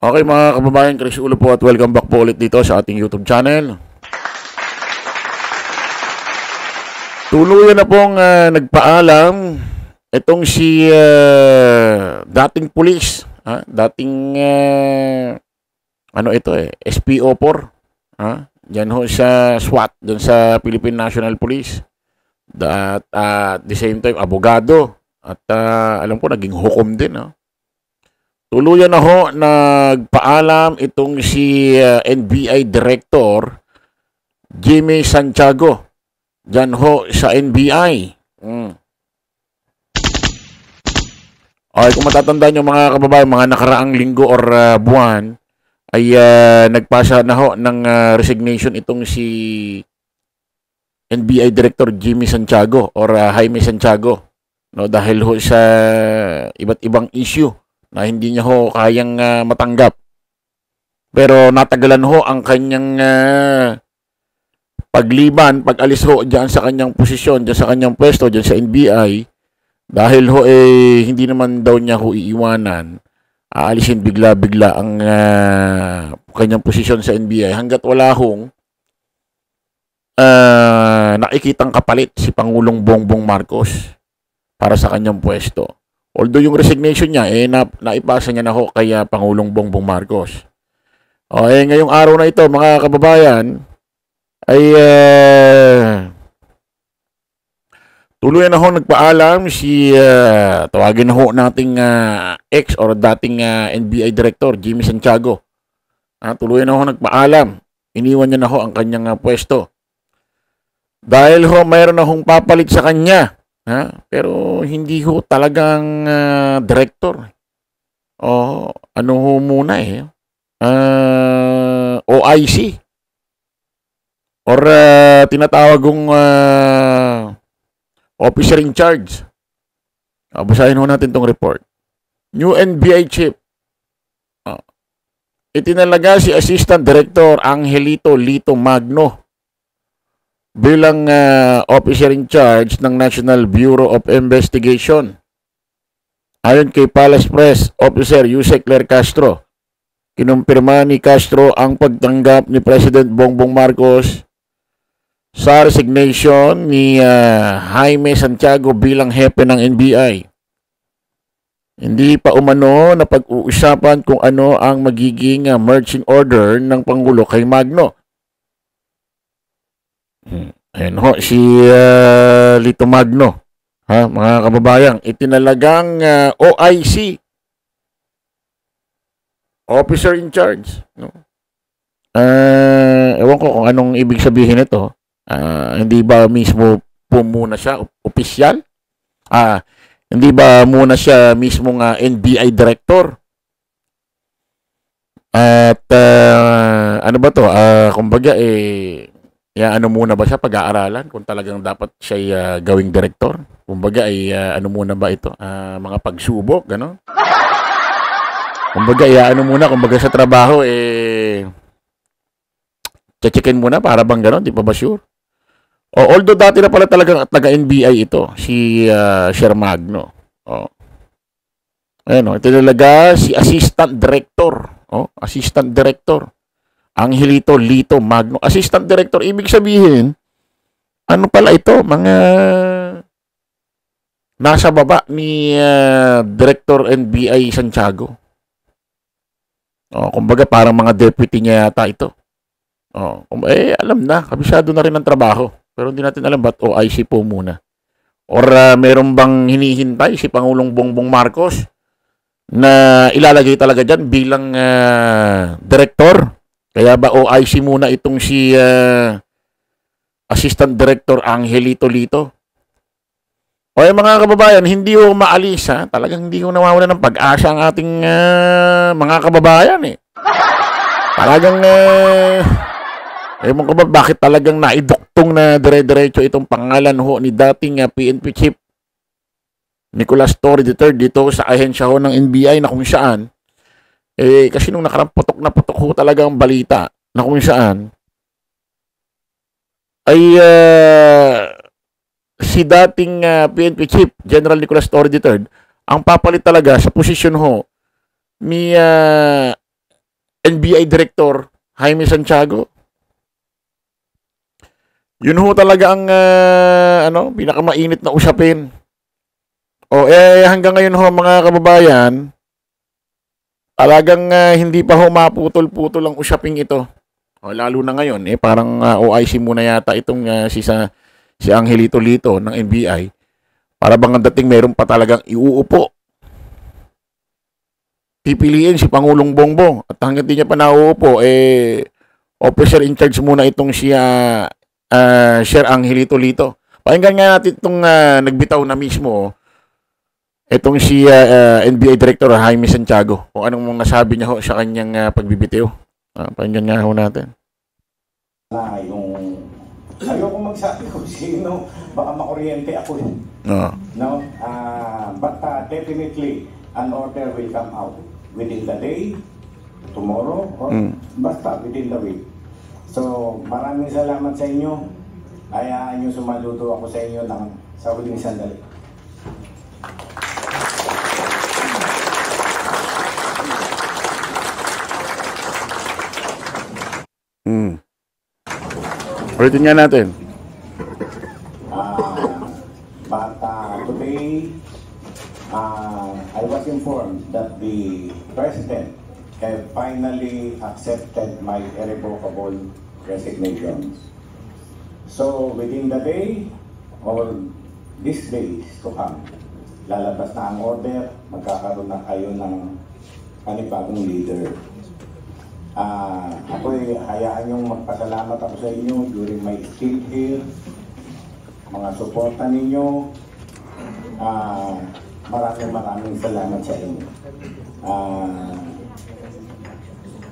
Okay mga kababayan, Chris Ulo po at welcome back po ulit dito sa ating YouTube channel. Tuluyan na pong nagpaalam itong si dating pulis, dating SPO4, dyan ho sa SWAT, dyan sa Philippine National Police. At the same time, abogado. At alam ko, naging hukom din. Tuluyan na ho nagpaalam itong si NBI Director Jimmy Santiago dyan ho sa NBI. Okay, kung matatandaan nyo mga kababayan, mga nakaraang linggo or buwan ay nagpasa na ho ng resignation itong si NBI Director Jimmy Santiago or Jaime Santiago, no, dahil ho sa iba't ibang issue na hindi niya ho kayang matanggap. Pero natagalan ho ang kanyang pag-alis ho dyan sa kanyang posisyon, dyan sa kanyang pwesto, dyan sa NBI, dahil ho hindi naman daw niya ho iiwanan, aalisin bigla-bigla ang kanyang posisyon sa NBI hanggat wala hong nakikitang kapalit si Pangulong Bongbong Marcos para sa kanyang pwesto. Although yung resignation niya, naipasa niya na ho kay Pangulong Bongbong Marcos. Ngayong araw na ito, mga kababayan, ay tuluyan na ho nagpaalam si, tawagin na ho nating ex or dating NBI Director, Jimmy Santiago. Tuluyan na ho nagpaalam. Iniwan niya na ho ang kanyang pwesto. Dahil ho, mayroon na hong papalit sa kanya. Pero hindi ho talagang director. Ano ho muna OIC. Or tinatawag kong officer in charge. Basahin ho natin tong report. New NBI chief. Itinalaga si Assistant Director Angelito Lito Magno bilang officer in charge ng National Bureau of Investigation. Ayon kay Palace Press Officer Yusek Claire Castro, kinumpirma ni Castro ang pagtanggap ni President Bongbong Marcos sa resignation ni Jaime Santiago bilang hepe ng NBI. Hindi pa umano na pag-uusapan kung ano ang magiging marching order ng Pangulo kay Magno. Ayan ho, si Lito Magno, mga kababayan, itinalagang OIC, Officer in Charge. Ewan ko kung anong ibig sabihin ito. Hindi ba mismo po muna siya opisyal? Hindi ba muna siya mismong NBI Director? At ano ba to? Kumbaga ano muna ba siya pag-aaralan kung talagang dapat siya gawing director? Kumbaga ano muna ba ito? Mga pagsubok, gano'n? Kumbaga ano muna, kumbaga sa trabaho checkin muna para bang gano'n, di pa ba sure? Although dati na pala talagang taga-NBI ito, si Sir Magno. Ayan itinalaga si Assistant Director. Assistant Director Angelito Lito Magno. Assistant Director, ibig sabihin, ano pala ito? Mga nasa baba ni Director NBI Santiago. Kumbaga parang mga deputy niya yata ito. Alam na, kabisado na rin ang trabaho. Pero hindi natin alam ba't OIC po muna. Or meron bang hinihintay si Pangulong Bongbong Marcos na ilalagay talaga dyan bilang director? Kaya ba OIC muna itong si Assistant Director Angelito Lito? Mga kababayan, hindi ko maalis Talagang hindi ko nawawala ng pag-asa ang ating mga kababayan Talagang ewan ko ba bakit talagang naiduktong na dire-diretso itong pangalan ho ni dating PNP Chief Nicolas Torre III dito sa ahensya ho ng NBI na kung saan kasi nung nakarang putok na putok ho talaga ang balita na kung saan ay si dating PNP Chief General Nicolas Torre III ang papalit talaga sa posisyon ho ni NBI Director Jaime Santiago. Yun ho talaga ang pinakamainit na usapin. Hanggang ngayon ho mga kababayan, talagang hindi pa ho maputol-putol ang usaping ito. Lalo na ngayon, parang OIC muna yata itong si Angelito Lito ng NBI. Para bang ang dating meron pa talagang iuupo. Pipiliin si Pangulong Bongbong. At hanggang di niya pa nauupo, officer in charge muna itong si Sir Angelito Lito. Pakinggan nga natin itong nagbitaw na mismo, itong si NBI Director Jaime Santiago, kung anong mga sabi niya ho sa kanyang pagbibitiw. Pakinggan nga ho natin. Ayoko magsabi kung sino, baka makuryente ako. No? But definitely, an order will come out within the day, tomorrow, or basta within the week. So, maraming salamat sa inyo. Hayaan nyo sumaludo ako sa inyo sa huling sandali. Ulitin nga natin. But today, I was informed that the President have finally accepted my irrevocable resignation. So within the day or these days to come, lalabas na ang order, magkakaroon na kayo ng panibagong leader. Ako'y hayaan yung magpasalamat ako sa inyo during my stay here, mga suporta ninyo. Maraming salamat sa inyo.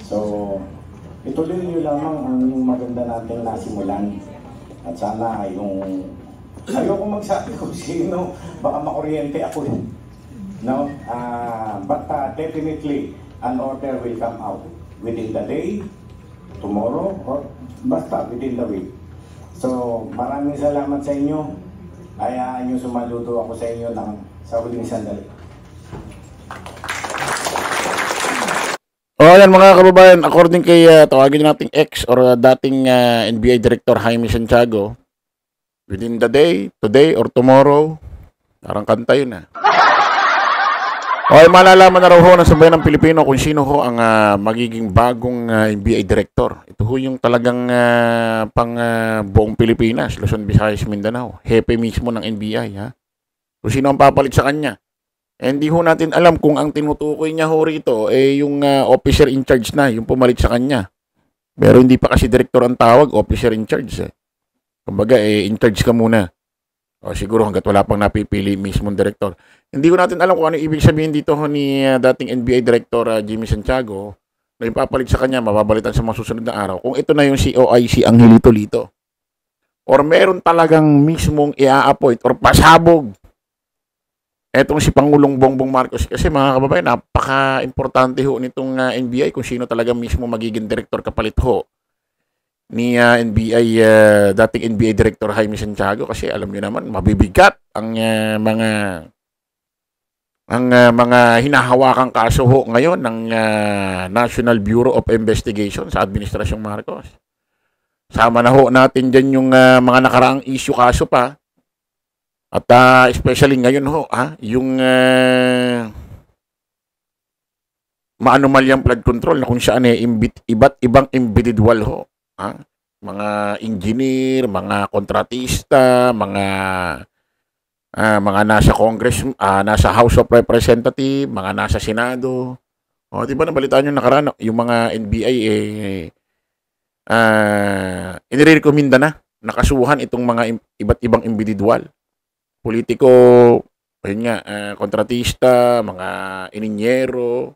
So, ituloy nyo lamang ang maganda nating nasimulan. At sana ayoko magsabi kung sino, baka makuryente ako. No? But definitely, an order will come out within the day, tomorrow, or basta within the week. So, maraming salamat sa inyo. Hayaan nyo sumaludo ako sa inyo sa huling sandali. Yan mga kababayan, according kay tawagin nating ex or dating NBI Director Jaime Santiago, within the day, today or tomorrow, parang kanta yun malalaman na raw ho ng sambayan ng Pilipino kung sino ho ang magiging bagong NBI Director. Ito ho yung talagang pang buong Pilipinas, Luzon, Visayas, Mindanao. Hepe mismo ng NBI, kung sino ang papalit sa kanya. Hindi ho natin alam kung ang tinutukoy niya ho rito yung officer in charge na, yung pumalit sa kanya. Pero hindi pa kasi director ang tawag, officer in charge. Kumbaga, in charge ka muna. Siguro hanggat wala pang napipili mismong director. Hindi ko natin alam kung ano ibig sabihin dito ni dating NBI Director Jaime Santiago na yung papalit sa kanya, mababalitan sa mga susunod na araw. Kung ito na yung COIC Angelito Lito. Or meron talagang mismong i-appoint or pasabog etong si Pangulong Bongbong Marcos. Kasi mga kababayan, napaka-importante ho nitong NBI kung sino talaga mismo magiging director kapalit ho ni dating NBI Director Jaime Santiago. Kasi alam niyo naman, mabibigat ang mga hinahawakang kaso ho ngayon ng National Bureau of Investigation sa Administrasyong Marcos. Sama na ho natin dyan yung mga nakaraang issue kaso pa. At especially ngayon ho, yung maanumalyang flood control na kung saan iba't ibang individual ho. Mga engineer, mga kontratista, mga nasa Congress, nasa House of Representatives, mga nasa Senado. Di ba nabalitaan yung nakaraan, yung mga NBI inirekomenda na nakasuhan itong mga iba't ibang individual. Politiko, ayun nga, kontratista, mga ininyero.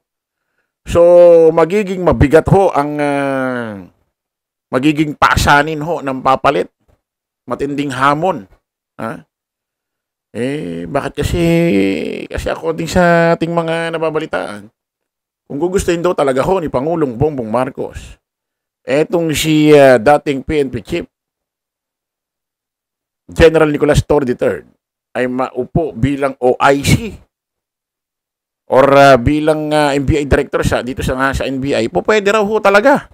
So, magiging mabigat ho ang magiging pasanin ho ng papalit. Matinding hamon. Bakit kasi according sa ating mga nababalitaan, kung gugustuhin daw talaga ho ni Pangulong Bongbong Marcos, etong si dating PNP Chief, General Nicolas Torre III, ay maupo bilang OIC or bilang NBI director siya dito sa NBI, po pwede raw ho talaga.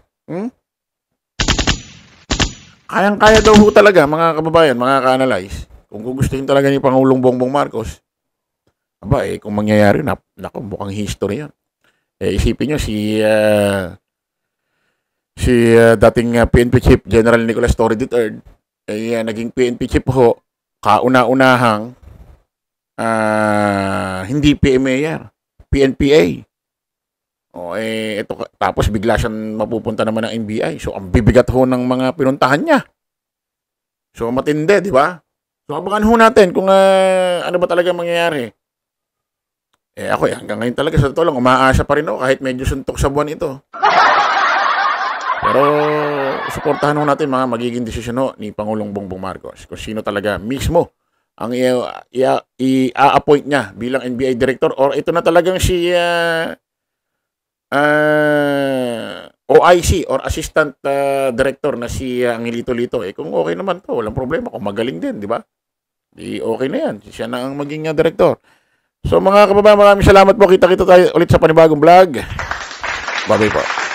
Kayang-kaya daw ho talaga, mga kababayan, mga ka-analyze. Kung gugustuhin talaga ni Pangulong Bongbong Marcos, aba, kung mangyayari, naku, mukhang history yan. Isipin nyo, si dating PNP Chief General Nicolas Torre III, naging PNP Chief ho, kauna-unahang hindi PMAR, PNPA. Ito, tapos bigla siyang mapupunta naman ng NBI. So, ang bibigat ho ng mga pinuntahan niya. So, matindi, di ba? So, abangan ho natin kung ano ba talaga mangyayari. Ako hanggang ngayon talaga sa totoo lang, umaasa pa rin ako kahit medyo suntok sa buwan ito. Pero, suportahan ho natin mga magiging desisyon ho ni Pangulong Bongbong Marcos. Kung sino talaga mismo ang i-appoint niya bilang NBI director, or ito na talagang si OIC or Assistant Director na si Angelito Lito. Kung okay naman to, walang problema. Kung magaling din, di ba? Okay na yan. Siya na ang maging director. So mga kababayan, maraming salamat po. Kita-kita tayo ulit sa panibagong vlog. Bye-bye po.